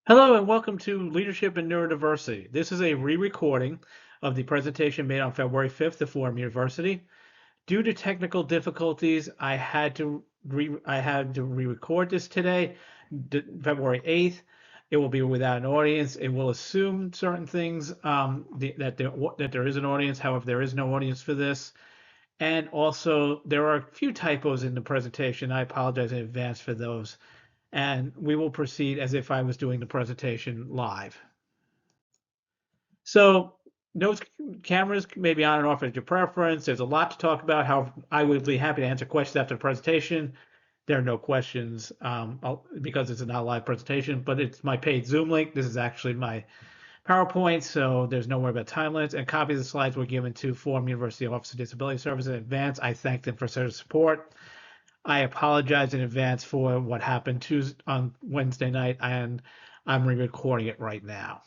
Hello and welcome to Leadership and Neurodiversity. This is a re-recording of the presentation made on February 5th at Fordham University. Due to technical difficulties, I had to re-record this today, February 8th. It will be without an audience. It will assume certain things that there is an audience. However, there is no audience for this. And also, there are a few typos in the presentation. I apologize in advance for those, and we will proceed as if I was doing the presentation live. So those cameras may be on and off at your preference. There's a lot to talk about. How I would be happy to answer questions after the presentation. There are no questions because it's not a live presentation, but it's my paid Zoom link. This is actually my PowerPoint, so there's no worry about time limits. And copies of the slides were given to Fordham University Office of Disability Services in advance. I thank them for their support. I apologize in advance for what happened on Wednesday night, and I'm re-recording it right now.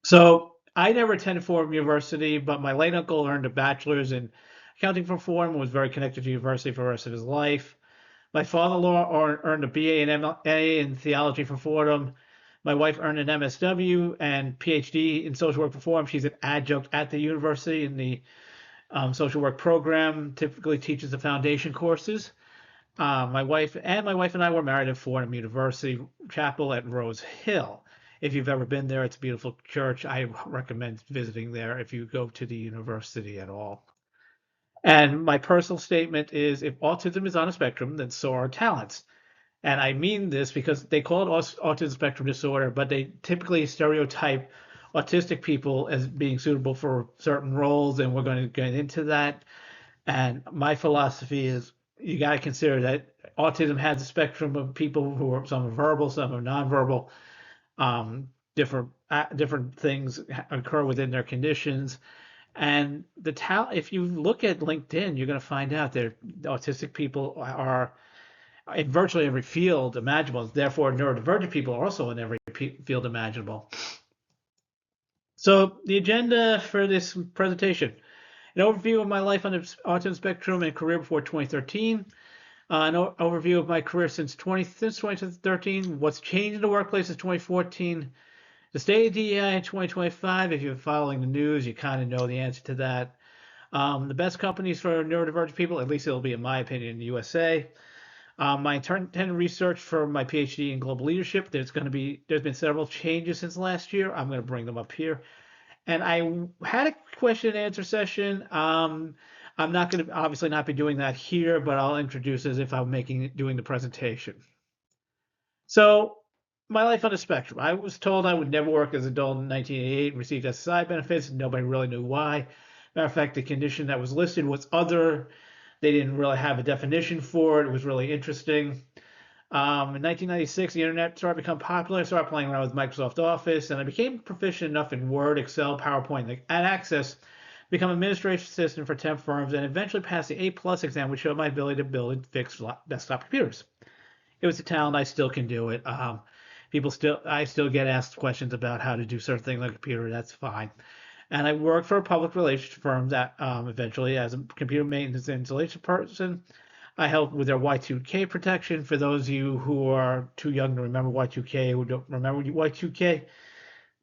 So I never attended Fordham University, but my late uncle earned a bachelor's in accounting from Fordham and was very connected to university for the rest of his life. My father-in-law earned a BA and MA in theology from Fordham. My wife earned an MSW and PhD in social work from Fordham. She's an adjunct at the university in the social work program, typically teaches the foundation courses. My wife and I were married at Fordham University Chapel at Rose Hill. If you've ever been there, it's a beautiful church. I recommend visiting there if you go to the university at all. And my personal statement is if autism is on a spectrum, then so are talents. And I mean this because they call it autism spectrum disorder, but they typically stereotype autistic people as being suitable for certain roles, and we're going to get into that. And my philosophy is you got to consider that autism has a spectrum of people who are some are verbal, some are nonverbal. Different things occur within their conditions, and if you look at LinkedIn, you're going to find out that autistic people are in virtually every field imaginable. Therefore, neurodivergent people are also in every field imaginable. So the agenda for this presentation: an overview of my life on the autism spectrum and career before 2013. An overview of my career since 2013, what's changed in the workplace since 2014, the state of DEI in 2025. If you're following the news, you kind of know the answer to that. The best companies for neurodivergent people, at least it'll be in my opinion, in the USA. My intended research for my PhD in global leadership. There's been several changes since last year. I'm going to bring them up here. And I had a question and answer session. I'm not going to obviously not be doing that here, but I'll introduce as if I'm doing the presentation. So my life on the spectrum. I was told I would never work as an adult in 1988 and received SSI benefits. Nobody really knew why. Matter of fact, the condition that was listed was other. They didn't really have a definition for it. It was really interesting. In 1996, the internet started to become popular. I started playing around with Microsoft Office, and I became proficient enough in Word, Excel, PowerPoint, and Access, become administration assistant for 10 firms, and eventually passed the A+ exam, which showed my ability to build and fix desktop computers. It was a talent. I still can do it. I still get asked questions about how to do certain things on a computer. That's fine. And I worked for a public relations firm that eventually as a computer maintenance and installation person. I helped with their Y2K protection. For those of you who are too young to remember Y2K, who don't remember Y2K,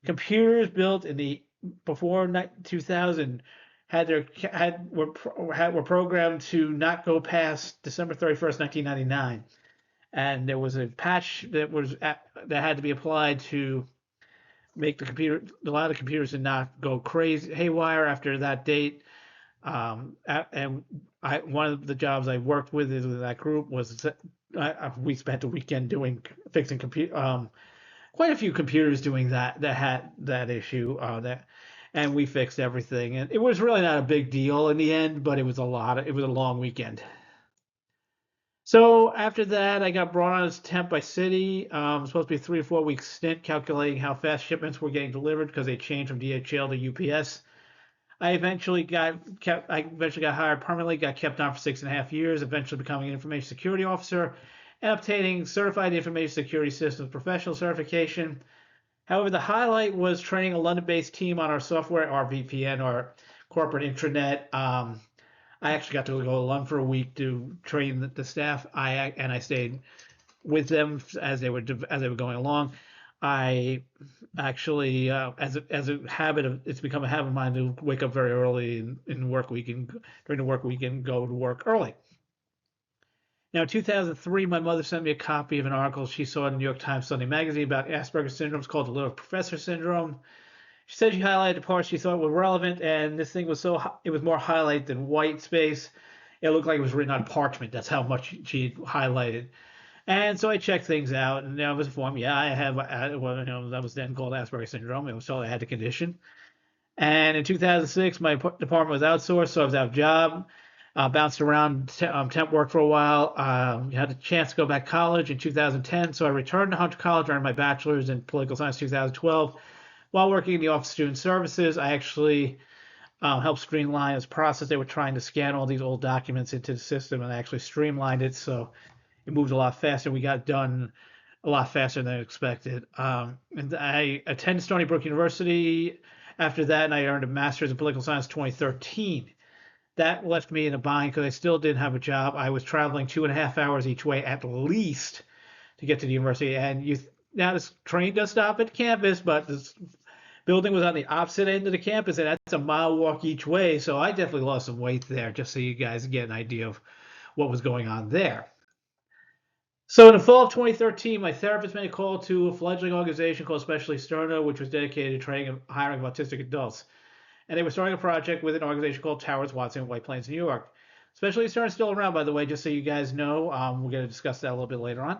computers built in the before 2000 were programmed to not go past December 31st, 1999, and there was a patch that had to be applied to make a lot of computers did not go crazy haywire after that date. And one of the jobs I worked with that group was we spent a weekend fixing quite a few computers doing that had that issue and we fixed everything, and it was really not a big deal in the end, but it was a long weekend. So after that, I got brought on as temp by Citi. Supposed to be a 3 or 4 week stint calculating how fast shipments were getting delivered because they changed from DHL to UPS. I eventually got hired permanently, got kept on for 6.5 years, eventually becoming an information security officer and obtaining certified information security systems professional certification. However, the highlight was training a London-based team on our software, our VPN, our corporate intranet. I actually got to go to London for a week to train the staff. I stayed with them as they were going along. I actually, as a habit of, it's become a habit of mine to wake up very early in work week and during the work week and go to work early. Now, in 2003, my mother sent me a copy of an article she saw in the New York Times Sunday magazine about Asperger's syndrome. It's called the Little Professor Syndrome. She said she highlighted the parts she thought were relevant, and this thing was it was more highlight than white space. It looked like it was written on parchment. That's how much she highlighted. And so I checked things out, and I was informed, yeah, I have, well, that was then called Asperger's syndrome. It was told I had the condition. And in 2006, my department was outsourced, so I was out of job. Bounced around temp work for a while. Had a chance to go back to college in 2010, so I returned to Hunter College, earned my bachelor's in political science 2012. While working in the Office of Student Services, I actually helped streamline this process. They were trying to scan all these old documents into the system, and I actually streamlined it, so it moved a lot faster. We got done a lot faster than expected. And I attended Stony Brook University after that, and I earned a master's in political science 2013. That left me in a bind because I still didn't have a job. I was traveling 2.5 hours each way at least to get to the university. And now this train does stop at campus, but this building was on the opposite end of the campus, and that's a mile walk each way. So I definitely lost some weight there, just so you guys get an idea of what was going on there. So in the fall of 2013, my therapist made a call to a fledgling organization called Especially Sterno, which was dedicated to training and hiring of autistic adults. And they were starting a project with an organization called Towers Watson in White Plains, New York. Especially Sterno is still around, by the way, just so you guys know. We're going to discuss that a little bit later on.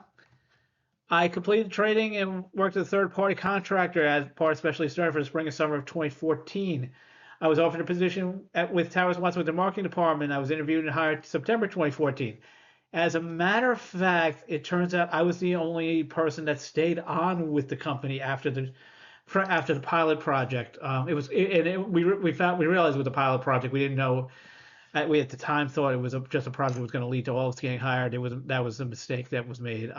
I completed training and worked as a third-party contractor as part of Especially Sterno for the spring and summer of 2014. I was offered a position with Towers Watson with the marketing department. I was interviewed and hired September 2014. As a matter of fact, it turns out I was the only person that stayed on with the company after the pilot project. We realized with the pilot project we didn't know. We at the time thought it was just a project that was going to lead to all of us getting hired. That was a mistake that was made,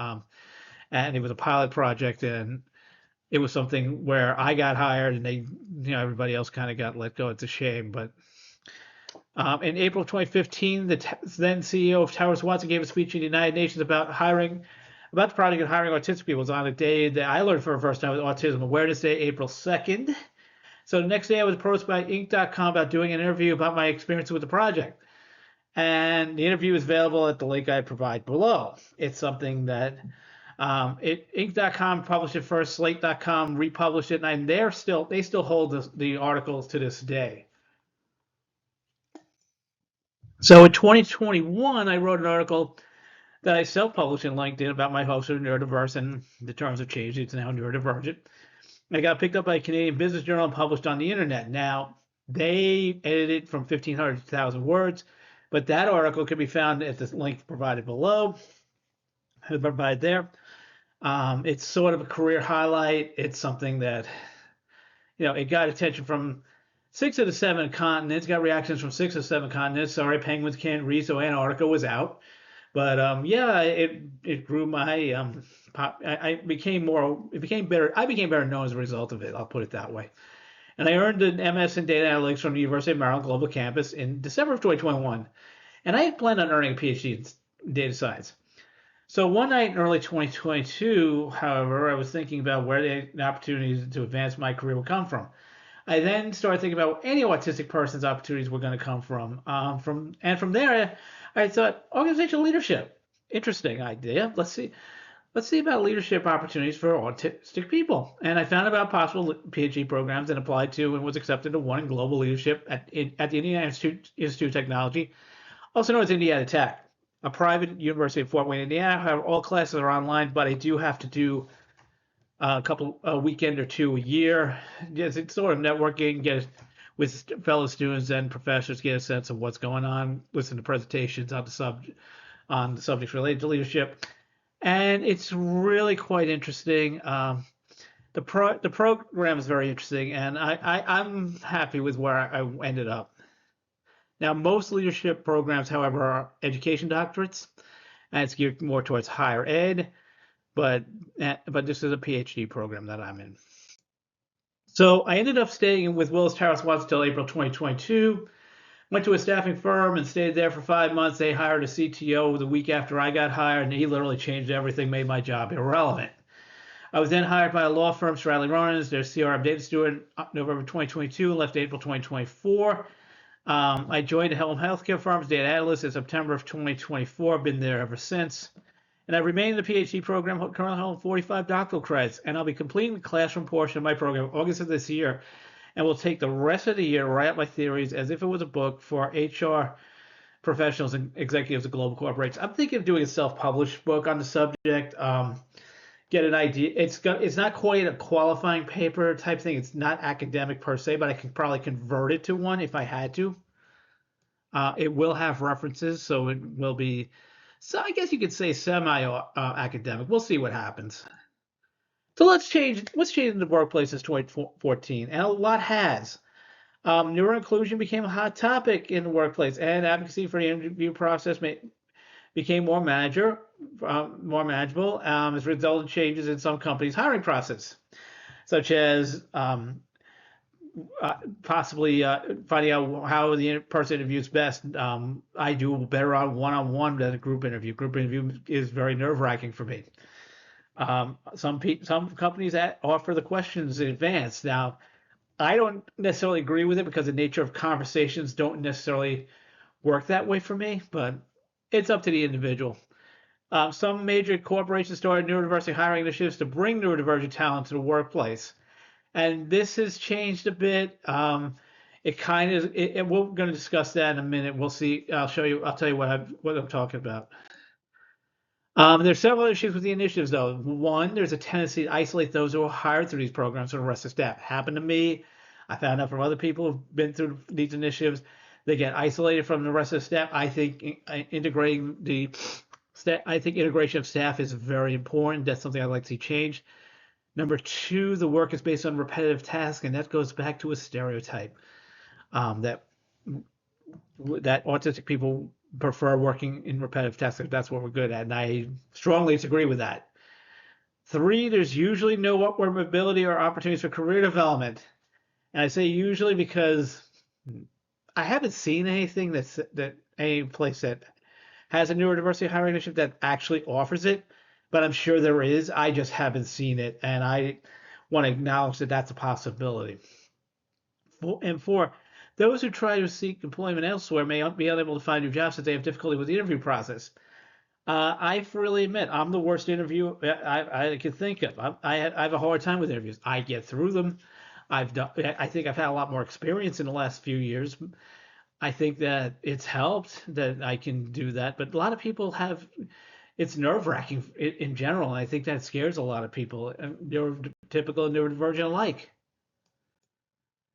and it was a pilot project, and it was something where I got hired and everybody else kind of got let go. It's a shame, but. In April 2015, the then CEO of Towers Watson gave a speech in the United Nations about the project of hiring autistic people. It was on a day that I learned for the first time was Autism Awareness Day, April 2nd. So the next day I was approached by Inc.com about doing an interview about my experience with the project. And the interview is available at the link I provide below. It's something that Inc.com published it first, Slate.com republished it, and they still hold the articles to this day. So in 2021, I wrote an article that I self-published in LinkedIn about my hopes of neurodiverse, and the terms have changed. It's now neurodivergent. I got picked up by a Canadian business journal and published on the internet. Now, they edited it from 1,500 to 1,000 words, but that article can be found at the link provided below. Provided there. It's sort of a career highlight. It's something that, it got attention from 6 of the 7 continents, got reactions from 6 of the 7 continents. Sorry, penguins can't read, so Antarctica was out. But yeah, it grew my I became better known as a result of it. I'll put it that way. And I earned an MS in data analytics from the University of Maryland Global Campus in December of 2021. And I had planned on earning a PhD in data science. So one night in early 2022, however, I was thinking about where the opportunities to advance my career would come from. I then started thinking about where any autistic person's opportunities were going to come from. From there, I thought organizational leadership, interesting idea. Let's see about leadership opportunities for autistic people. And I found about possible PhD programs and applied to and was accepted to one in global leadership at the Indiana Institute of Technology, also known as Indiana Tech, a private university in Fort Wayne, Indiana. However, all classes are online, but I do have to do a weekend or two a year. It's sort of networking, get with fellow students and professors, get a sense of what's going on, listen to presentations on the subjects related to leadership, and it's really quite interesting. The program is very interesting, and I'm happy with where I ended up. Now, most leadership programs, however, are education doctorates, and it's geared more towards higher ed. But this is a PhD program that I'm in. So I ended up staying with Willis Towers Watson until April 2022. Went to a staffing firm and stayed there for 5 months. They hired a CTO the week after I got hired, and he literally changed everything, made my job irrelevant. I was then hired by a law firm, Stradley Rollins, their CRM data steward, November 2022, left April 2024. I joined the Helm Healthcare Firm's data analyst in September of 2024. Been there ever since. And I remain in the PhD program, currently holding 45 doctoral credits, and I'll be completing the classroom portion of my program August of this year, and will take the rest of the year to write out my theories as if it was a book for HR professionals and executives of global corporations. I'm thinking of doing a self-published book on the subject. Get an idea. It's not quite a qualifying paper type thing. It's not academic per se, but I can probably convert it to one if I had to. It will have references, so it will be. So I guess you could say semi-academic. We'll see what happens. So let's change. What's changed in the workplace since 2014, and a lot has. Neuro inclusion became a hot topic in the workplace, and advocacy for the interview process became more manageable as a result of changes in some companies' hiring process, such as possibly finding out how the person interviews best. I do better on one-on-one than a group interview. Group interview is very nerve-wracking for me. Some companies offer the questions in advance. Now, I don't necessarily agree with it because the nature of conversations don't necessarily work that way for me, but it's up to the individual. Some major corporations started neurodiversity hiring initiatives to bring neurodivergent talent to the workplace, and this has changed a bit. It kind of, we're going to discuss that in a minute. We'll see. I'll show you. I'll tell you what I'm talking about. There's several issues with the initiatives, though. One, there's a tendency to isolate those who are hired through these programs from the rest of the staff. Happened to me. I found out from other people who've been through these initiatives. They get isolated from the rest of the staff. I think integration of staff is very important. That's something I'd like to see change. Number two, the work is based on repetitive tasks, and that goes back to a stereotype that autistic people prefer working in repetitive tasks. That's what we're good at, and I strongly disagree with that. Three, there's usually no upward mobility or opportunities for career development, and I say usually because I haven't seen anything that any place that has a neurodiversity hiring initiative that actually offers it, but I'm sure there is. I just haven't seen it, and I want to acknowledge that that's a possibility. And four, those who try to seek employment elsewhere may be unable to find new jobs if they have difficulty with the interview process. I freely admit I'm the worst interviewer I could think of. I have a hard time with interviews. I get through them. I think I've had a lot more experience in the last few years. I think that it's helped that I can do that, but a lot of people have. It's nerve-wracking in general, and I think that scares a lot of people, neurotypical and neurodivergent alike.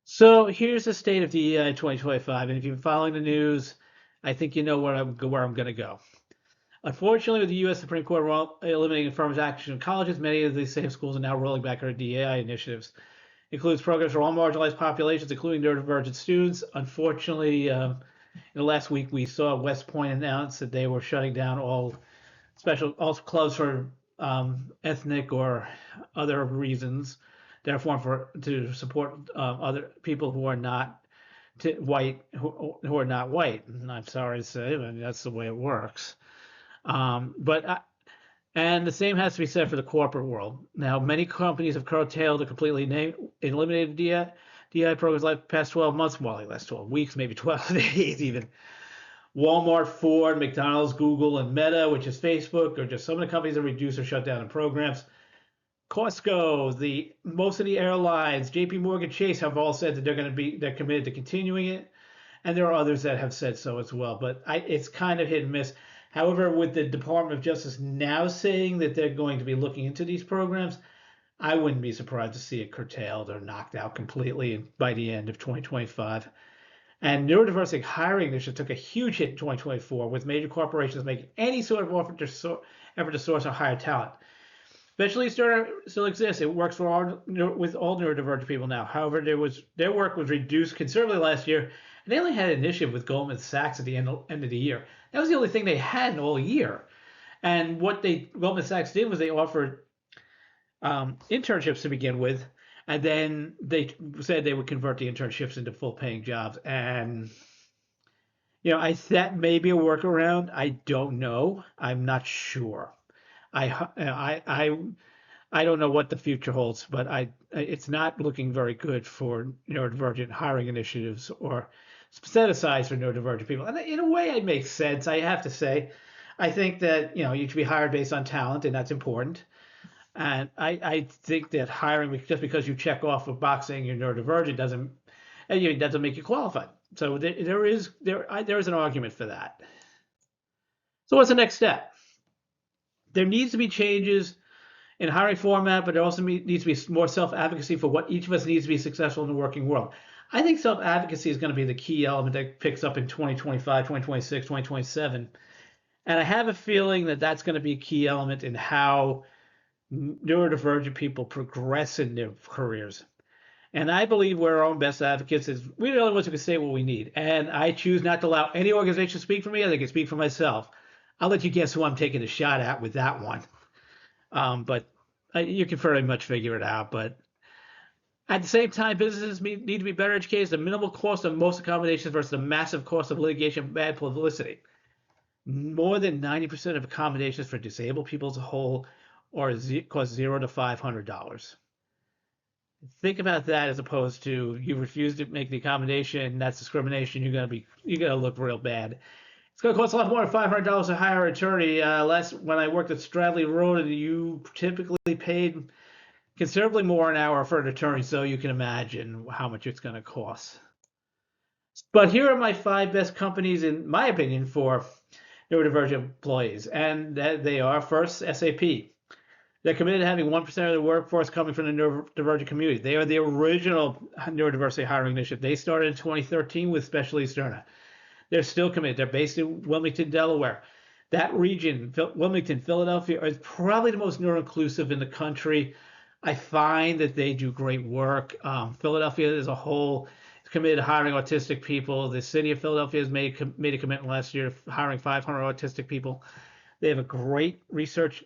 So here's the state of DEI in 2025, and if you've been following the news, I think you know where I'm going to go. Unfortunately, with the U.S. Supreme Court eliminating affirmative action in colleges, many of these same schools are now rolling back our DEI initiatives. Includes programs for all marginalized populations, including neurodivergent students. Unfortunately, in the last week, we saw West Point announce that they were shutting down all clubs for ethnic or other reasons. Therefore, to support other people who are not white, who are not white. And I'm sorry to say, I mean, that's the way it works. And the same has to be said for the corporate world. Now, many companies have curtailed or completely eliminated DI programs like the past 12 months, well, like last 12 weeks, maybe 12 days even. Walmart, Ford, McDonald's, Google, and Meta, which is Facebook, are just some of the companies that reduce or shut down the programs. Costco, most of the airlines, JP Morgan Chase have all said that they're committed to continuing it. And there are others that have said so as well, but it's kind of hit and miss. However, with the Department of Justice now saying that they're going to be looking into these programs, I wouldn't be surprised to see it curtailed or knocked out completely by the end of 2025. And neurodiversity hiring initiative took a huge hit in 2024, with major corporations making any sort of effort to source or hire talent. Eventually, still exists. It works with all neurodivergent people now. However, their work was reduced considerably last year, and they only had an initiative with Goldman Sachs at the end of the year. That was the only thing they had all year. And what Goldman Sachs did was they offered internships to begin with, and then they said they would convert the internships into full-paying jobs. And that may be a workaround. I don't know. I'm not sure. I don't know what the future holds, but it's not looking very good for neurodivergent hiring initiatives or set aside for neurodivergent people. And in a way, it makes sense. I have to say, I think that you should be hired based on talent, and that's important. And I think that hiring just because you check off a box saying you're neurodivergent doesn't make you qualified. So there is an argument for that. So what's the next step? There needs to be changes in hiring format, but there also needs to be more self-advocacy for what each of us needs to be successful in the working world. I think self-advocacy is going to be the key element that picks up in 2025, 2026, 2027. And I have a feeling that that's going to be a key element in how neurodivergent people progress in their careers. And I believe we're our own best advocates. We're the only ones who can say what we need. And I choose not to allow any organization to speak for me. I can speak for myself. I'll let you guess who I'm taking a shot at with that one. But you can very much figure it out. But at the same time, businesses need to be better educated. The minimal cost of most accommodations versus the massive cost of litigation and bad publicity. More than 90% of accommodations for disabled people as a whole cost $0 to $500. Think about that as opposed to you refuse to make the accommodation, that's discrimination. You're gonna look real bad. It's going to cost a lot more than $500 to hire an attorney. When I worked at Stradley Road, you typically paid considerably more an hour for an attorney, so you can imagine how much it's going to cost. But here are my 5 best companies, in my opinion, for neurodivergent employees, and they are first SAP. They're committed to having 1% of the workforce coming from the neurodivergent community. They are the original neurodiversity hiring initiative. They started in 2013 with Specialty Sterna. They're still committed. They're based in Wilmington, Delaware. That region, Wilmington, Philadelphia, is probably the most neuro-inclusive in the country. I find that they do great work. Philadelphia as a whole is committed to hiring autistic people. The city of Philadelphia has made a commitment last year to hiring 500 autistic people. They have a great research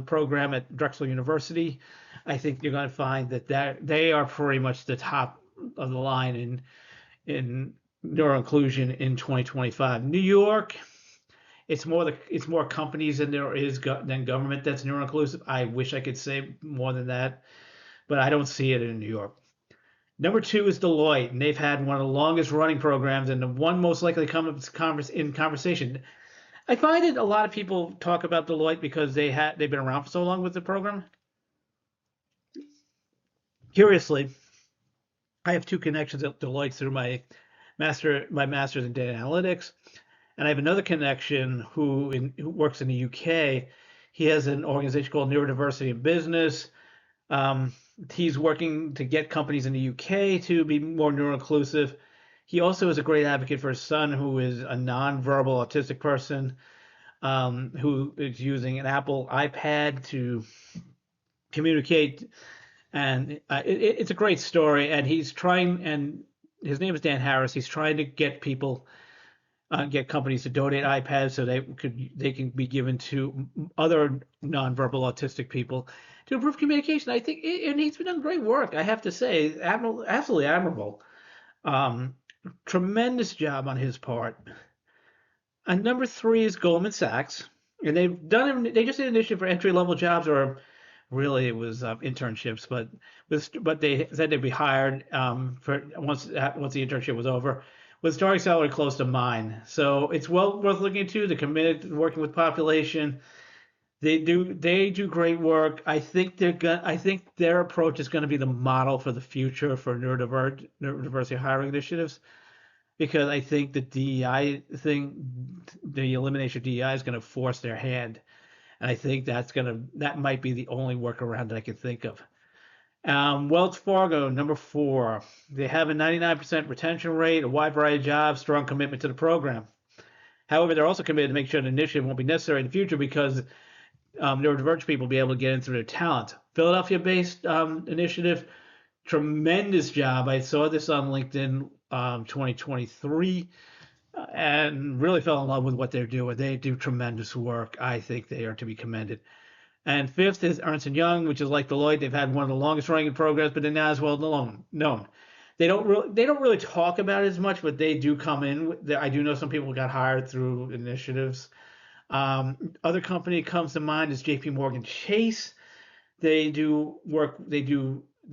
program at Drexel University. I think you're going to find that they are pretty much the top of the line in neuro-inclusion in 2025. New York, it's more companies than there is than government that's neuro-inclusive. I wish I could say more than that, but I don't see it in New York. Number 2 is Deloitte, and they've had one of the longest running programs and the one most likely to come up in conversation. I find that a lot of people talk about Deloitte because they've been around for so long with the program. Curiously, I have 2 connections at Deloitte through my master's in data analytics, and I have another connection who works in the UK. He has an organization called Neurodiversity in Business. He's working to get companies in the UK to be more neuro-inclusive. He also is a great advocate for his son, who is a non-verbal autistic person, who is using an Apple iPad to communicate. And it's a great story. And he's trying, and his name is Dan Harris. He's trying to get companies to donate iPads so they can be given to other nonverbal autistic people to improve communication. I think, and he's been doing great work. I have to say, absolutely admirable. Tremendous job on his part. And number 3 is Goldman Sachs, and they just did an initiative for entry-level jobs, or really it was internships, but they said they'd be hired for once the internship was over, with starting salary close to mine. So it's well worth looking into. They're committed to working with population. They do great work. I think their approach is going to be the model for the future for neurodiversity hiring initiatives, because I think the DEI thing, the elimination of DEI, is going to force their hand, and I think that might be the only workaround that I can think of. Wells Fargo, number 4. They have a 99% retention rate, a wide variety of jobs, strong commitment to the program. However, they're also committed to make sure the initiative won't be necessary in the future because neurodivergent people will be able to get in through their talent. Philadelphia-based initiative, tremendous job. I saw this on LinkedIn 2023 and really fell in love with what they're doing. They do tremendous work. I think they are to be commended. And 5th is Ernst & Young, which is like Deloitte. They've had one of the longest running programs, but they're not as well known. They don't really talk about it as much, but they do come in. I do know some people got hired through initiatives. Other company that comes to mind is JP Morgan Chase. They do work. They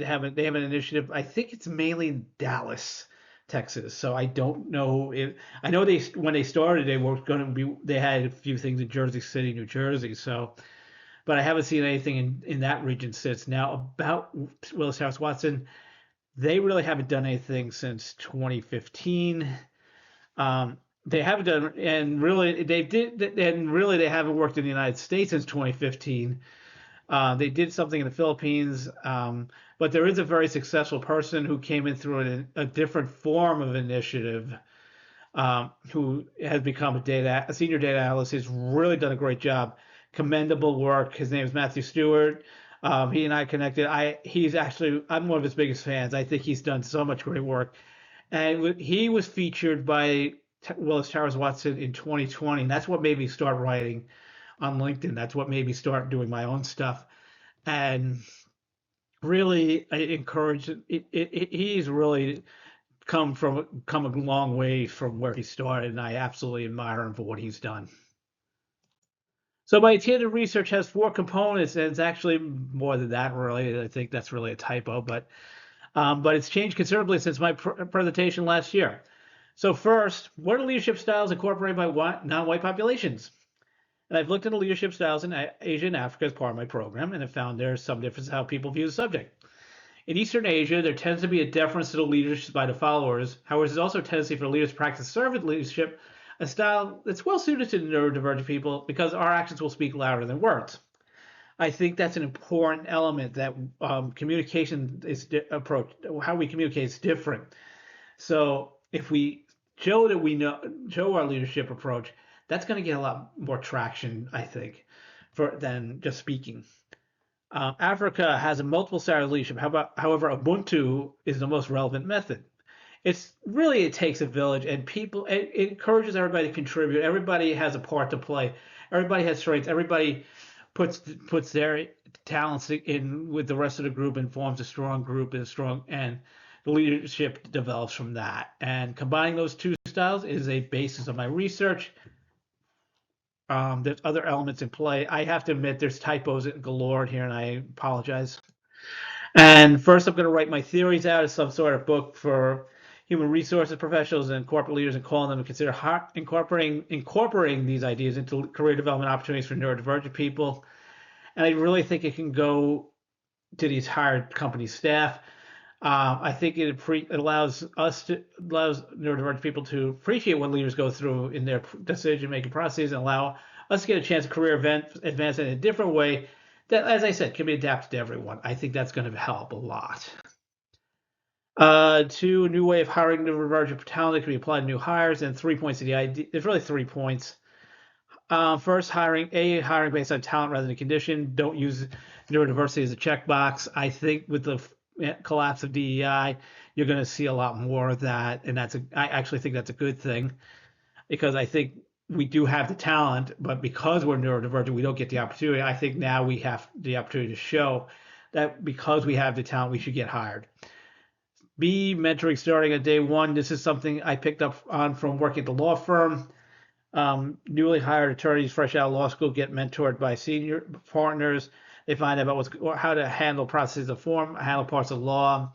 have an initiative. I think it's mainly in Dallas, Texas. So I don't know if I know they when they started they were going to be they had a few things in Jersey City, New Jersey. So, but I haven't seen anything in that region since. Now about Willis Towers Watson, they really haven't done anything since 2015. Um, they haven't done, and really they haven't worked in the United States since 2015. They did something in the Philippines, but there is a very successful person who came in through a different form of initiative, who has become a senior data analyst. He's really done a great job, commendable work. His name is Matthew Stewart. He and I connected. I'm one of his biggest fans. I think he's done so much great work, and he was featured by Willis Towers Watson in 2020. And that's what made me start writing on LinkedIn. That's what made me start doing my own stuff. And really, I encourage he's really come a long way from where he started, and I absolutely admire him for what he's done. So my intended research has four components, and it's actually more than that, really. I think that's really a typo, but it's changed considerably since my presentation last year. So first, what are leadership styles incorporated by non-white populations? And I've looked into leadership styles in Asia and Africa as part of my program, and have found there's some difference in how people view the subject. In Eastern Asia, there tends to be a deference to the leaders by the followers. However, there's also a tendency for leaders to practice servant leadership, a style that's well suited to neurodivergent people because our actions will speak louder than words. I think that's an important element that communication is approach. How we communicate is different. So if we show that we show our leadership approach, that's going to get a lot more traction, I think, than just speaking. Africa has a multiple style of leadership. However, Ubuntu is the most relevant method. It takes a village, and it encourages everybody to contribute. Everybody has a part to play. Everybody has strengths. Everybody puts their talents in with the rest of the group and forms a strong group and the leadership develops from that. And combining those two styles is a basis of my research. There's other elements in play. I have to admit there's typos galore here, and I apologize. And first, I'm going to write my theories out as some sort of book for human resources professionals and corporate leaders, and calling them to consider incorporating these ideas into career development opportunities for neurodivergent people. And I really think it can go to these hired company staff. I think it allows neurodivergent people to appreciate what leaders go through in their decision-making process and allow us to get a chance to career advance in a different way that, as I said, can be adapted to everyone. I think that's going to help a lot. Two, a new way of hiring neurodivergent talent that can be applied to new hires, and 3 points of the idea. There's really 3 points. First, hiring based on talent rather than condition. Don't use neurodiversity as a checkbox. I think with the collapse of DEI, you're going to see a lot more of that, and I actually think that's a good thing, because I think we do have the talent, but because we're neurodivergent, we don't get the opportunity. I think now we have the opportunity to show that because we have the talent, we should get hired. B, mentoring starting at day one. This is something I picked up on from working at the law firm. Newly hired attorneys fresh out of law school get mentored by senior partners. They find out about how to handle processes of form, handle parts of law,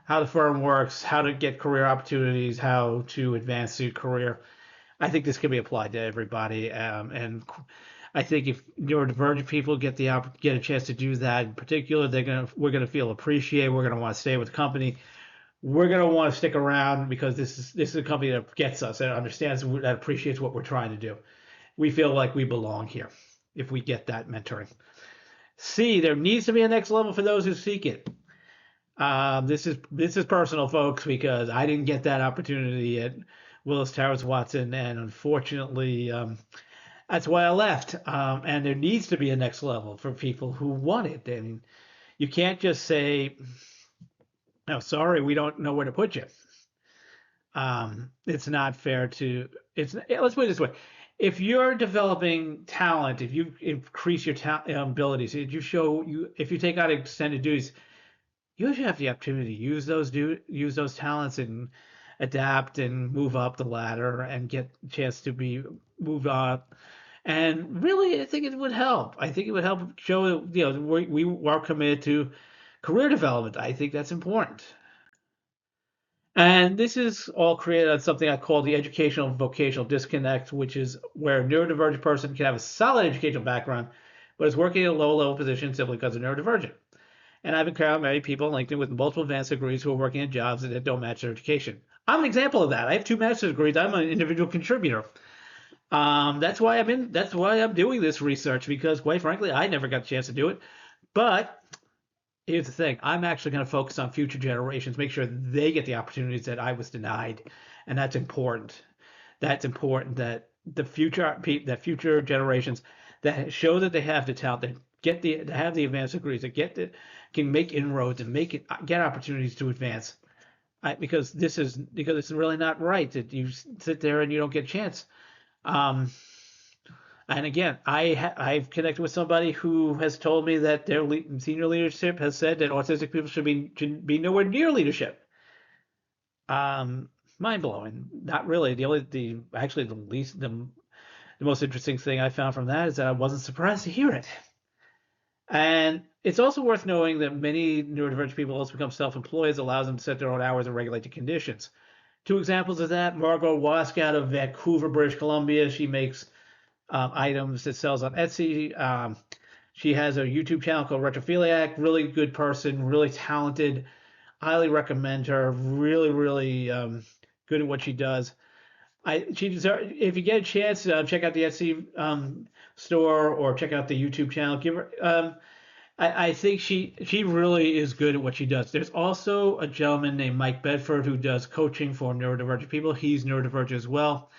how the firm works, how to get career opportunities, how to advance your career. I think this can be applied to everybody, and I think if neurodivergent people get a chance to do that in particular, we're gonna feel appreciated. We're gonna want to stay with the company. We're gonna want to stick around because this is a company that gets us and understands, that appreciates what we're trying to do. We feel like we belong here if we get that mentoring. C, there needs to be a next level for those who seek it. This is personal, folks, because I didn't get that opportunity at Willis Towers Watson, and unfortunately, that's why I left. And there needs to be a next level for people who want it. I mean, you can't just say, "No, sorry, we don't know where to put you." It's not fair to. Let's put it this way: if you're developing talent, if you increase your abilities, if you take out extended duties, you should have the opportunity to use those talents and adapt and move up the ladder and get a chance to be moved up And really, I think it would help. I think it would help show that, we are committed to career development. I think that's important. And this is all created on something I call the educational vocational disconnect, which is where a neurodivergent person can have a solid educational background, but is working in a low-level position simply because they're neurodivergent. And I've encountered many people on LinkedIn with multiple advanced degrees who are working in jobs that don't match their education. I'm an example of that. I have two master's degrees. I'm an individual contributor. That's why I'm doing this research because, quite frankly, I never got a chance to do it. But here's the thing: I'm actually going to focus on future generations, make sure they get the opportunities that I was denied, and that's important. That's important that future generations that show that they have the talent, that have the advanced degrees, can make inroads and get opportunities to advance. Because it's really not right that you sit there and you don't get a chance. Um, and again, I've connected with somebody who has told me that their senior leadership has said that autistic people should be nowhere near leadership. Um, Mind blowing. Not really. The actually the most interesting thing I found from that is that I wasn't surprised to hear it. And it's also worth knowing that many neurodivergent people also become self-employed, allows them to set their own hours and regulate the conditions. Two examples of that: Margot Wask out of Vancouver, British Columbia. She makes items that sells on Etsy. She has a YouTube channel called Retrophiliac. Really good person, really talented. Highly recommend her. Really, really good at what she does. If you get a chance, check out the Etsy store or check out the YouTube channel. Give her. I think she really is good at what she does. There's also a gentleman named Mike Bedford who does coaching for neurodivergent people. He's neurodivergent as well,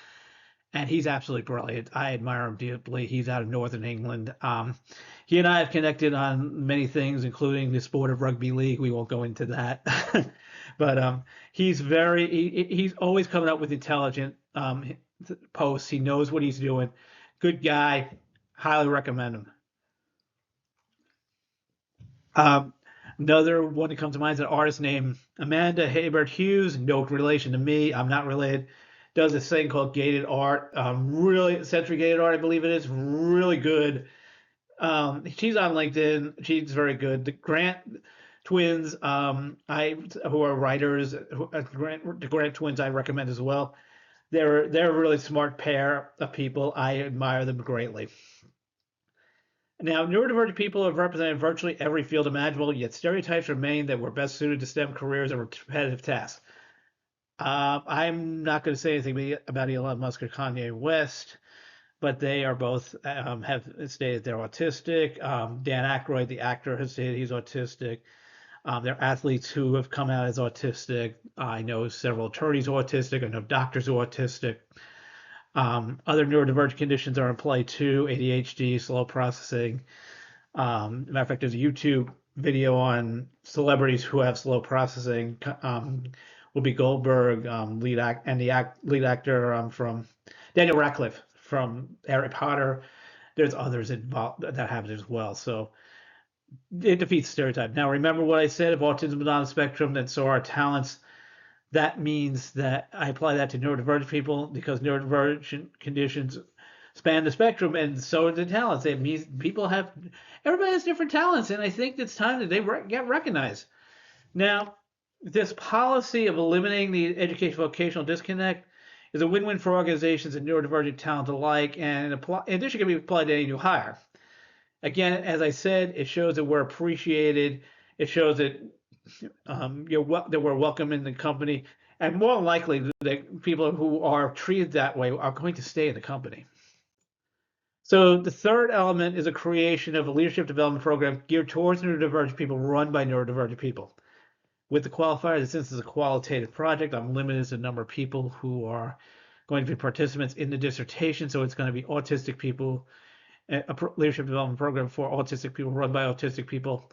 and he's absolutely brilliant. I admire him deeply. He's out of Northern England. He and I have connected on many things, including the sport of rugby league. We won't go into that, but he's always coming up with intelligent posts. He knows what he's doing. Good guy. Highly recommend him. Um, Another one that comes to mind is an artist named Amanda Haybert Hughes. No relation to me. I'm not related. Does this thing called gated art. Really Century Gated Art, I believe it is. Really good. She's on LinkedIn. She's very good. The Grant twins, who are writers, the Grant twins, I recommend as well. They're a really smart pair of people. I admire them greatly. Now, neurodivergent people have represented virtually every field imaginable, yet stereotypes remain that we're best suited to STEM careers or repetitive tasks. I'm not going to say anything about Elon Musk or Kanye West, but they are both have stated they're autistic. Dan Aykroyd, the actor, has stated he's autistic. There are athletes who have come out as autistic. I know several attorneys who are autistic. I know doctors who are autistic. Other neurodivergent conditions are in play too: ADHD, slow processing. Matter of fact, there's a YouTube video on celebrities who have slow processing. Whoopi Goldberg, lead actor from Daniel Radcliffe from Harry Potter. There's others involved that have it as well. So it defeats stereotype. Now, remember what I said: if autism is on the spectrum, then so are talents. That means that I apply that to neurodivergent people because neurodivergent conditions span the spectrum, and so do the talents. It means everybody has different talents, and I think it's time that they get recognized. Now, this policy of eliminating the education vocational disconnect is a win-win for organizations and neurodivergent talent alike, and in addition, can be applied to any new hire. Again, as I said, it shows that we're appreciated. It shows that that we're welcome in the company, and more likely that people who are treated that way are going to stay in the company. So the third element is a creation of a leadership development program geared towards neurodivergent people, run by neurodivergent people. With the qualifier that since it's a qualitative project, I'm limited to the number of people who are going to be participants in the dissertation. So it's going to be autistic people, a leadership development program for autistic people, run by autistic people.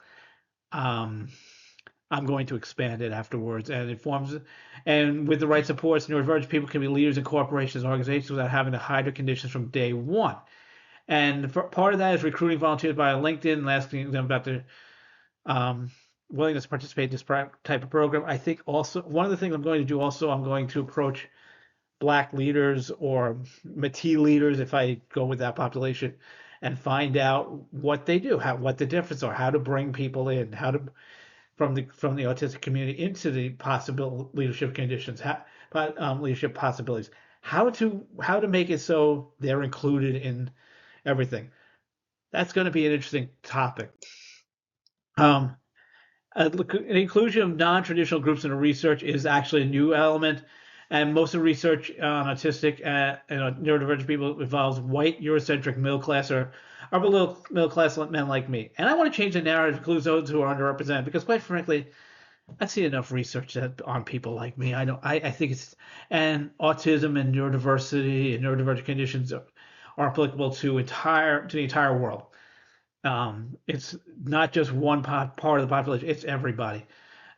I'm going to expand it afterwards, and with the right supports, neurodivergent people can be leaders in corporations and organizations without having to hide their conditions from day one. And part of that is recruiting volunteers via LinkedIn and asking them about their willingness to participate in this type of program. I think also one of the things I'm going to do also, I'm going to approach Black leaders or Métis leaders, if I go with that population, and find out what they do, what the differences are, how to bring people in, how to from the autistic community into the possible leadership conditions, leadership possibilities, how to make it so they're included in everything. That's going to be an interesting topic. Um, the inclusion of non-traditional groups in the research is actually a new element, and most of the research on autistic and neurodivergent people involves white, Eurocentric, middle class or below middle class men like me. And I want to change the narrative to include those who are underrepresented because, quite frankly, I see enough research on people like me. I think it's and autism and neurodivergent conditions are applicable to the entire world. It's not just one part of the population, it's everybody.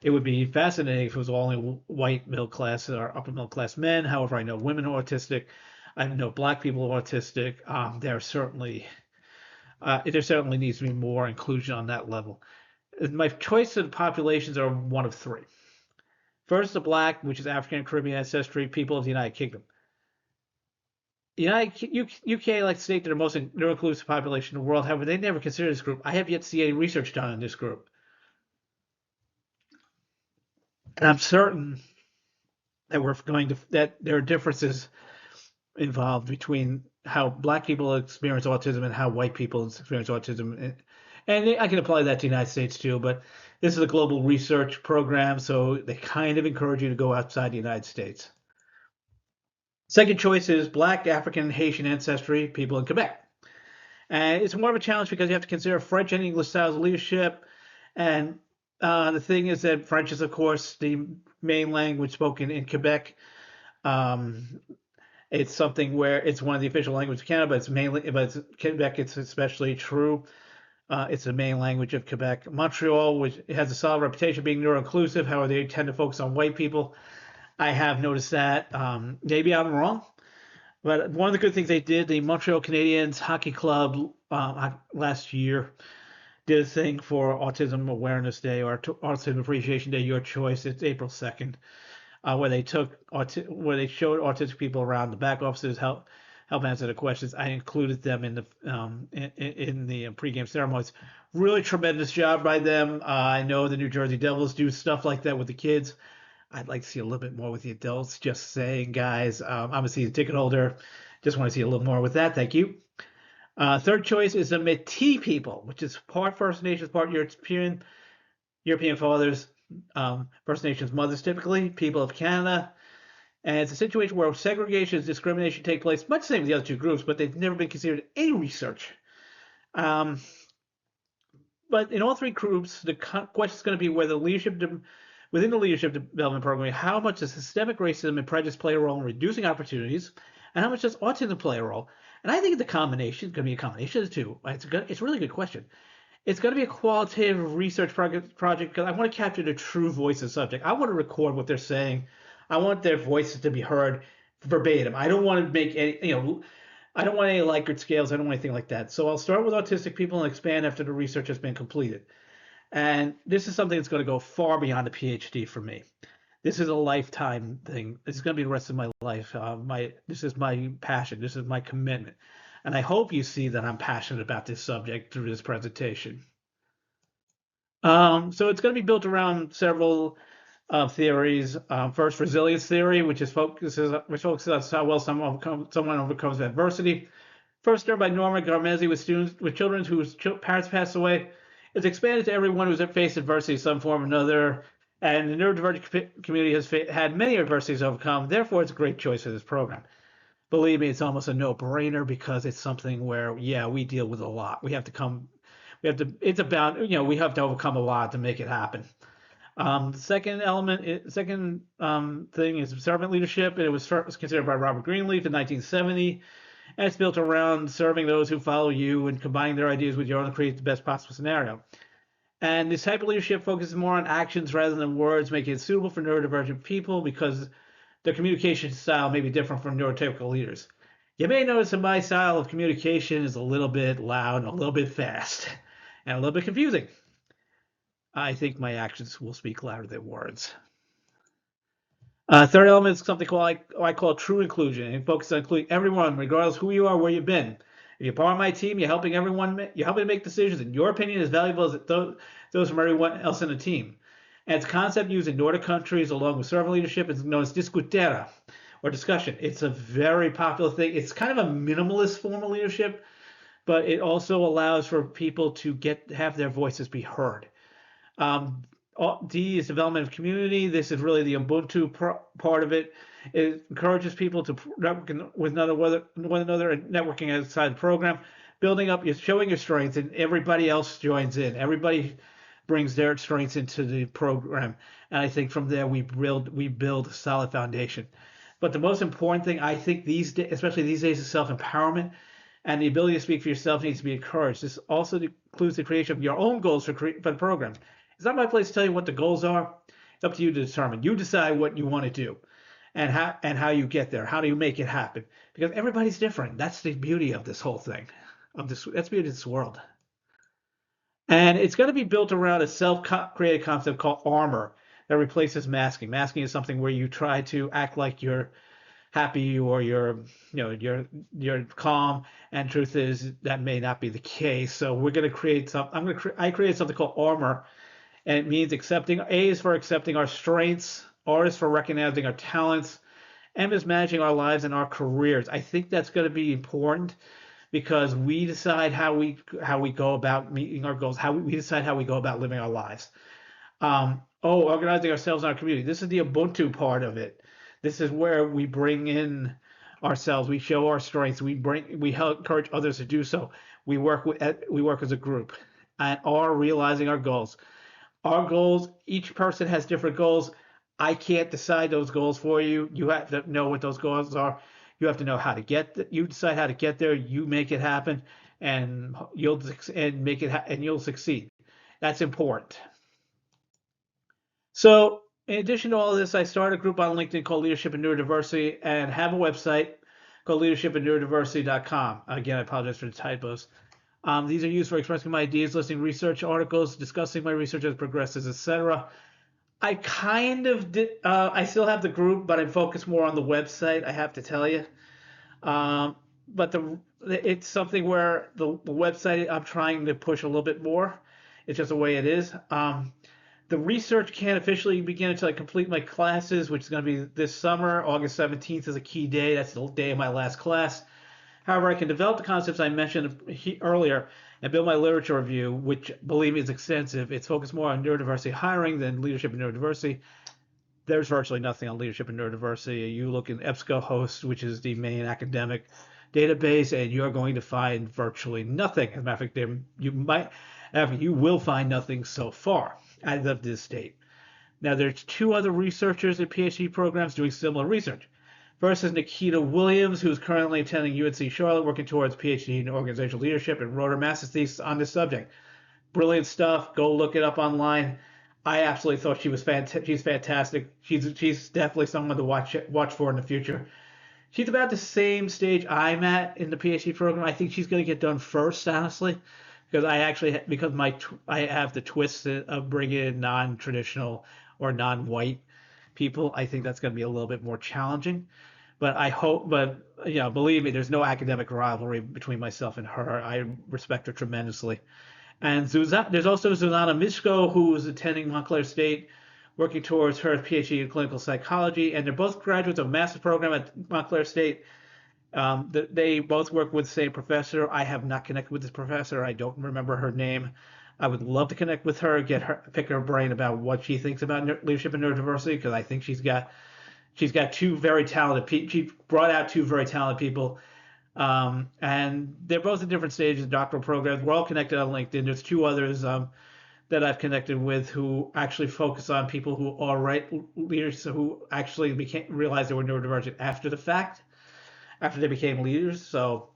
It would be fascinating if it was only white middle class or upper middle class men. However, I know women are autistic. I know black people are autistic. There certainly needs to be more inclusion on that level. My choice of populations are one of three. First, the black, which is African and Caribbean ancestry people of the United Kingdom. The UK, like to state, they're the most neuro-inclusive population in the world. However, they never considered this group. I have yet to see any research done on this group. And I'm certain that there are differences involved between how black people experience autism and how white people experience autism. And I can apply that to the United States too, but this is a global research program, so they kind of encourage you to go outside the United States. Second choice is Black, African, and Haitian ancestry people in Quebec. And it's more of a challenge because you have to consider French and English styles of leadership. And the thing is that French is, of course, the main language spoken in Quebec. It's something where it's one of the official languages of Canada, but Quebec, it's especially true. It's the main language of Quebec. Montreal, which has a solid reputation of being neuro-inclusive, however, they tend to focus on white people. I have noticed that. Maybe I'm wrong, but one of the good things they did, the Montreal Canadiens Hockey Club last year did a thing for Autism Awareness Day or Autism Appreciation Day, your choice. It's April 2nd, where they showed autistic people around the back offices help answer the questions. I included them in the pregame ceremonies. Really tremendous job by them. I know the New Jersey Devils do stuff like that with the kids. I'd like to see a little bit more with the adults. Just saying, guys. I'm a season ticket holder. Just want to see a little more with that. Thank you. Third choice is the Métis people, which is part First Nations, part European fathers, First Nations mothers, typically people of Canada. And it's a situation where segregation and discrimination take place, much the same as the other two groups, but they've never been considered in any research. But in all three groups, the question is going to be whether within the leadership development program, how much does systemic racism and prejudice play a role in reducing opportunities, and how much does autism play a role? And I think the combination is going to be a combination of the two. It's a really good question. It's going to be a qualitative research project because I want to capture the true voice of the subject. I want to record what they're saying. I want their voices to be heard verbatim. I don't want to make any, I don't want any Likert scales. I don't want anything like that. So I'll start with autistic people and expand after the research has been completed. And this is something that's going to go far beyond a PhD for me. This is a lifetime thing. This is going to be the rest of my life. This is my passion. This is my commitment. And I hope you see that I'm passionate about this subject through this presentation. So it's going to be built around several theories. First, resilience theory, which focuses on how well someone overcomes adversity. First done by Norma Garmezi with children whose parents passed away. It's expanded to everyone who's faced adversity in some form or another. And the neurodivergent community has had many adversities to overcome. Therefore, it's a great choice for this program. Believe me, it's almost a no-brainer because it's something where, yeah, we deal with a lot. We have to overcome a lot to make it happen. The second thing is servant leadership. It was first considered by Robert Greenleaf in 1970. And it's built around serving those who follow you and combining their ideas with your own to create the best possible scenario. And this type of leadership focuses more on actions rather than words, making it suitable for neurodivergent people because their communication style may be different from neurotypical leaders. You may notice that my style of communication is a little bit loud and a little bit fast and a little bit confusing. I think my actions will speak louder than words. Third element is something called I call true inclusion. It focuses on including everyone, regardless of who you are, where you've been. If you're part of my team, you're helping everyone. You're helping to make decisions, and your opinion is valuable as those from everyone else in the team. And it's a concept used in Nordic countries along with servant leadership. It's known as discutera, or discussion. It's a very popular thing. It's kind of a minimalist form of leadership, but it also allows for people to have their voices be heard. Um, D is development of community. This is really the Ubuntu part of it. It encourages people to network with one another and networking outside the program, building up, showing your strengths, and everybody else joins in. Everybody brings their strengths into the program, and I think from there we build a solid foundation. But the most important thing I think these days, especially these days, is self-empowerment, and the ability to speak for yourself needs to be encouraged. This also includes the creation of your own goals for the program. It's not my place to tell you what the goals are. It's up to you to determine. You decide what you want to do and how you get there. How do you make it happen? Because everybody's different. That's the beauty of this whole thing. That's the beauty of this world. And it's going to be built around a self-created concept called armor that replaces masking. Masking is something where you try to act like you're happy or you're calm, and truth is that may not be the case. So we're going to create some. I created something called armor, and it means accepting. A is for accepting our strengths. R is for recognizing our talents. M is managing our lives and our careers. I think that's going to be important because we decide how we go about meeting our goals. How we decide how we go about living our lives. Organizing ourselves in our community. This is the Ubuntu part of it. This is where we bring in ourselves. We show our strengths. We help encourage others to do so. We work as a group, and are realizing our goals. Our goals, each person has different goals. I can't decide those goals for you. You have to know what those goals are. You have to know how to you decide how to get there. You make it happen, and you'll succeed. That's important. So, in addition to all of this, I started a group on LinkedIn called Leadership and Neurodiversity and have a website called leadershipandneurodiversity.com. Again, I apologize for the typos. These are used for expressing my ideas, listing research articles, discussing my research as it progresses, etc. I kind of did. I still have the group, but I'm focused more on the website. I have to tell you. But it's something where the website I'm trying to push a little bit more. It's just the way it is. The research can't officially begin until I complete my classes, which is going to be this summer. August 17th is a key day. That's the day of my last class. However, I can develop the concepts I mentioned earlier and build my literature review, which, believe me, is extensive. It's focused more on neurodiversity hiring than leadership and neurodiversity. There's virtually nothing on leadership and neurodiversity. You look in EBSCOhost, which is the main academic database, and you're going to find virtually nothing. As a matter of fact, you will find nothing so far as of this date. Now, there's two other researchers in PhD programs doing similar research. First is Nikita Williams, who's currently attending UNC Charlotte, working towards PhD in organizational leadership, and wrote her master's thesis on this subject. Brilliant stuff. Go look it up online. I absolutely thought she's fantastic. She's definitely someone to watch for in the future. She's about the same stage I'm at in the PhD program. I think she's going to get done first, honestly, because I have the twist of bringing in non-traditional or non-white people. I think that's going to be a little bit more challenging. But believe me, there's no academic rivalry between myself and her. I respect her tremendously. And there's also Zuzana Mishko, who is attending Montclair State, working towards her PhD in clinical psychology. And they're both graduates of a master's program at Montclair State. They both work with the same professor. I have not connected with this professor. I don't remember her name. I would love to connect with her, pick her brain about what she thinks about leadership and neurodiversity, because I think she's got two very talented. She brought out two very talented people. And they're both in different stages of doctoral programs. We're all connected on LinkedIn. There's two others that I've connected with who actually focus on people who are leaders who actually realized they were neurodivergent after the fact, after they became leaders. So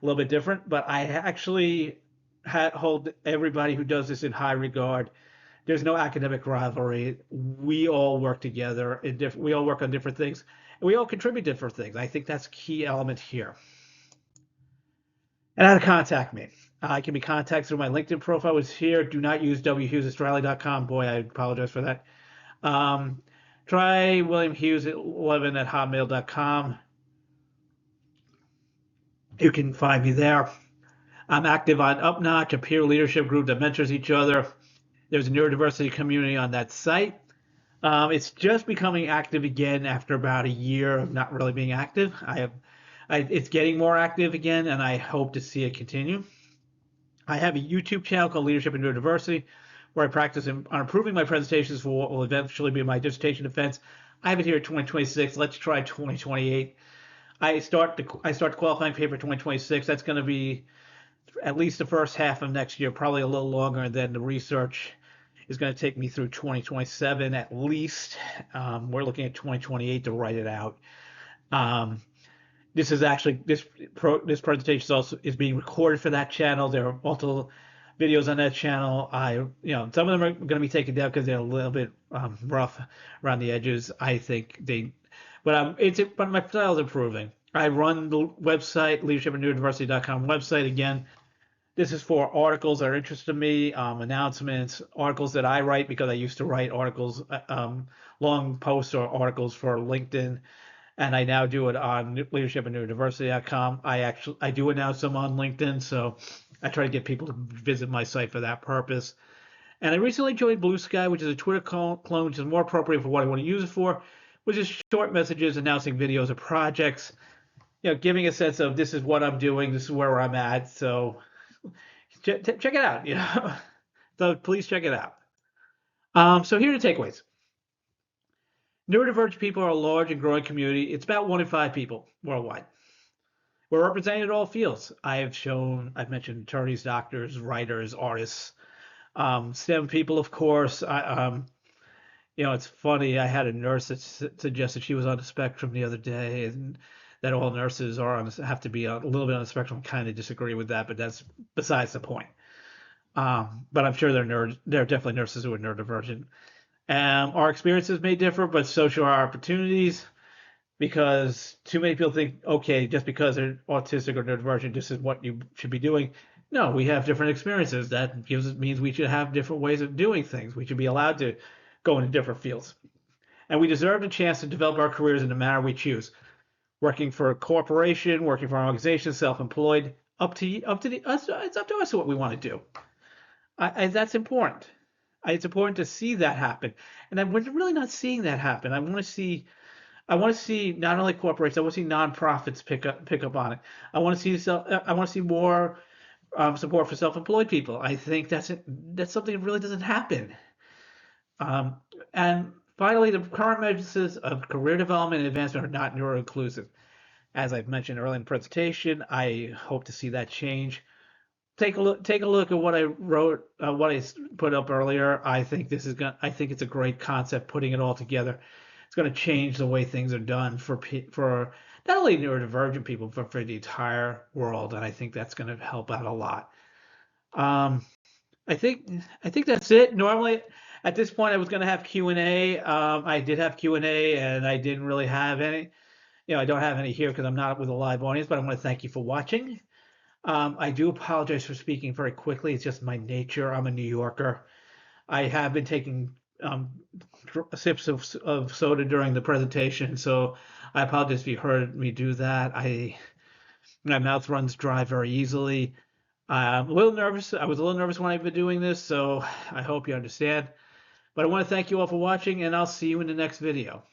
a little bit different. But I actually hold everybody who does this in high regard. There's no academic rivalry. We all work together. We all work on different things. And we all contribute different things. I think that's a key element here. And how to contact me. I can be contacted through my LinkedIn profile, which is here. Do not use whughesaustralia.com. Boy, I apologize for that. Try WilliamHughes11@hotmail.com. You can find me there. I'm active on Upnotch, a peer leadership group that mentors each other. There's a neurodiversity community on that site. It's just becoming active again after about a year of not really being active. It's getting more active again, and I hope to see it continue. I have a YouTube channel called Leadership and Neurodiversity, where I practice on improving my presentations for what will eventually be my dissertation defense. I have it here at 2026. Let's try 2028. I start the qualifying paper 2026. That's going to be at least the first half of next year, probably a little longer, and then the research is going to take me through 2027 at least. We're looking at 2028 to write it out. This is actually this presentation is being recorded for that channel. There are multiple videos on that channel. Some of them are going to be taken down because they're a little bit rough around the edges. I think but my style is improving. I run the website, leadershipandneurodiversity.com website again. This is for articles that are interesting to me, announcements, articles that I write because I used to write articles, long posts or articles for LinkedIn, and I now do it on leadershipandneurodiversity.com. I do announce them on LinkedIn, so I try to get people to visit my site for that purpose. And I recently joined BlueSky, which is a Twitter clone, which is more appropriate for what I want to use it for, which is short messages announcing videos of projects, giving a sense of this is what I'm doing, this is where I'm at. So check it out, So please check it out. So here are the takeaways. Neurodivergent people are a large and growing community. It's about 1 in 5 people worldwide. We're represented in all fields. I've mentioned attorneys, doctors, writers, artists, STEM people, of course. It's funny. I had a nurse that suggested she was on the spectrum the other day, and that all nurses have to be a little bit on the spectrum. Kind of disagree with that, but that's besides the point. But I'm sure there are definitely nurses who are neurodivergent. Our experiences may differ, but so should our opportunities. Because too many people think, okay, just because they're autistic or neurodivergent, this is what you should be doing. No, we have different experiences. That means we should have different ways of doing things. We should be allowed to go into different fields. And we deserve the chance to develop our careers in the manner we choose. Working for a corporation, working for an organization, self-employed, it's up to us what we want to do. That's important. It's important to see that happen. And we're really not seeing that happen. I want to see not only corporations. I want to see nonprofits pick up on it. I want to see more support for self-employed people. I think that's something that really doesn't happen. And finally, the current measures of career development and advancement are not neuro-inclusive. As I've mentioned earlier in the presentation, I hope to see that change. Take a look at what I wrote, what I put up earlier. I think it's a great concept, putting it all together. It's going to change the way things are done for not only neurodivergent people, but for the entire world. And I think that's going to help out a lot. I think that's it. Normally, at this point, I was going to have Q&A. I did have Q&A, and I didn't really have any. I don't have any here because I'm not with a live audience. But I want to thank you for watching. I do apologize for speaking very quickly. It's just my nature. I'm a New Yorker. I have been taking sips of soda during the presentation, so I apologize if you heard me do that. My mouth runs dry very easily. I'm a little nervous. I was a little nervous when I've been doing this, so I hope you understand. But I want to thank you all for watching, and I'll see you in the next video.